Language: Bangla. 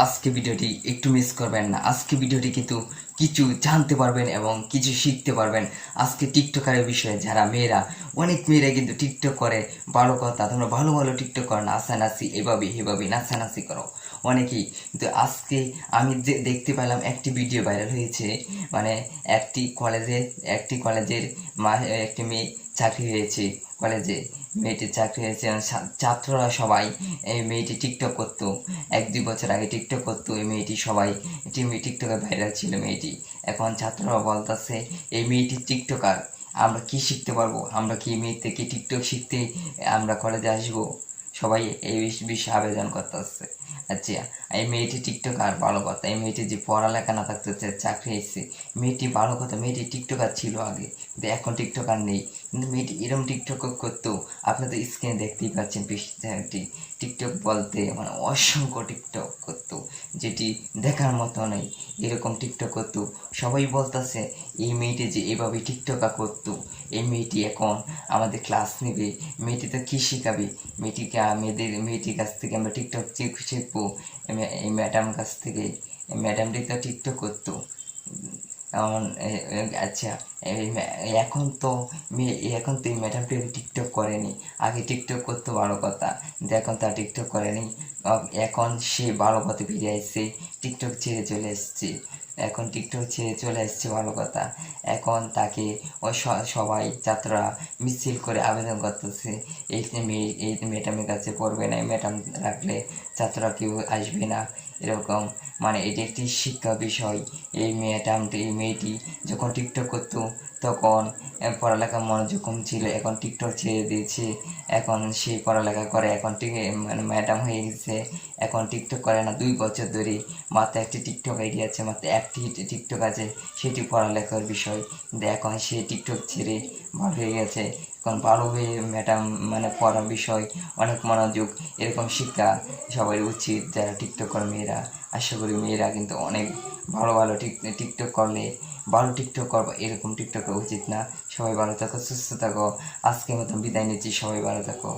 আজকে ভিডিওটি একটু মিস করবেন না। আজকে ভিডিওটি কিন্তু কিছু জানতে পারবেন এবং কিছু শিখতে পারবেন। আজকে টিকটকারের বিষয়ে যারা মেয়েরা, অনেক মেয়েরা কিন্তু টিকটক করে। ভালো কথা, তোমরা ভালো ভালো টিকটক করো, নাচানাচি এভাবে এভাবে নাচানাচি করো অনেকেই। কিন্তু আজকে আমি যে দেখতে পেলাম একটি ভিডিও ভাইরাল হয়েছে, মানে একটি কলেজের একটি মেয়ে চাকরি হয়েছে কলেজে। মেয়েটির চাকরি হয়েছে, ছাত্ররা সবাই এই মেয়েটি টিকটক করতো। 1-2 বছর আগে টিকটক করতো এই মেয়েটি, সবাই টিকটকে ভাইরাল ছিল মেয়েটি। এখন ছাত্ররা বলতেছে এই মেয়েটি টিকটকার, আমরা কি শিখতে পারবো? আমরা কি এই মেয়ে থেকে টিকটক শিখতে আমরা কলেজে আসবো? সবাই এই বিষয়ে আবেদন করতেছে। আচ্ছা, এই মেয়েটি টিকটকার, ভালো কথা। এই মেয়েটি যে পড়ালেখা না থাকতে চাকরি এসেছে, মেয়েটি ভালো কথা। মেয়েটি টিকটকার ছিল আগে, কিন্তু এখন টিকটকার নেই। কিন্তু মেয়েটি এরকম টিকটক করতো, আপনি তো স্ক্রিনে দেখতেই পাচ্ছেন। টিকটক বলতে মানে অসংখ্য টিকটক করতো, যেটি দেখার মতো নেই। এরকম টিকটক করতো। সবাই বলতেছে এই মেয়েটি যে এভাবে টিকটকা করতো, এই মেয়েটি এখন আমাদের ক্লাস নেবে। মেয়েটি তো কী শেখাবে? মেয়েটির কাছ থেকে আমরা টিকটক শিখবো। এই ম্যাডাম কাছ থেকে। ম্যাডামটি তো টিকটক করতো। এমন আচ্ছা, এখন তো এই ম্যাডামটি টিকটক করেনি। আগে টিকটক করতো, ভালো কথা। কিন্তু এখন তার টিকটক করেনি। এখন সে ভালো পথে ফিরে আসছে, টিকটক ছেড়ে চলে এসছে। এখন টিকটক ছেড়ে চলে এসছে, ভালো কথা। এখন তাকে সবাই ছাত্ররা মিছিল করে আবেদন করতেছে এই ম্যাডামের কাছে পড়বে না, এই ম্যাডাম রাখলে ছাত্ররা কেউ আসবে না, এরকম। মানে এটি একটি শিক্ষা বিষয়। এই মেয়েটি যখন টিকটক করতো তখন পড়ালেখার মনোযোগ কম ছিল, এখন টিকটক ছেড়ে দিয়েছে। এখন সে পড়ালেখা করে, এখন মানে ম্যাডাম হয়ে গেছে। এখন টিকটক করে না 2 বছর ধরে। মাত্র একটি টিকটক আইডি আছে, মাত্র একটি টিকটক আছে, সেটি পড়ালেখার বিষয়। কিন্তু এখন সে টিকটক ছেড়ে ভালো হয়ে গেছে। এখন ভালো হয়ে ম্যাডাম মানে পড়ার বিষয় অনেক মনোযোগ। এরকম শিক্ষা সবাই উচিত, যারা টিকটক করে মেয়েরা। আশা করি মেয়েরা কিন্তু অনেক ভালো ভালো টিকটক করলে ভালো টিকটক করবো, এরকম টিকটক করা উচিত না। সবাই ভালো থাকো, সুস্থ থাকো। আজকের মতন বিদায় নিচ্ছি, সবাই ভালো থাকো।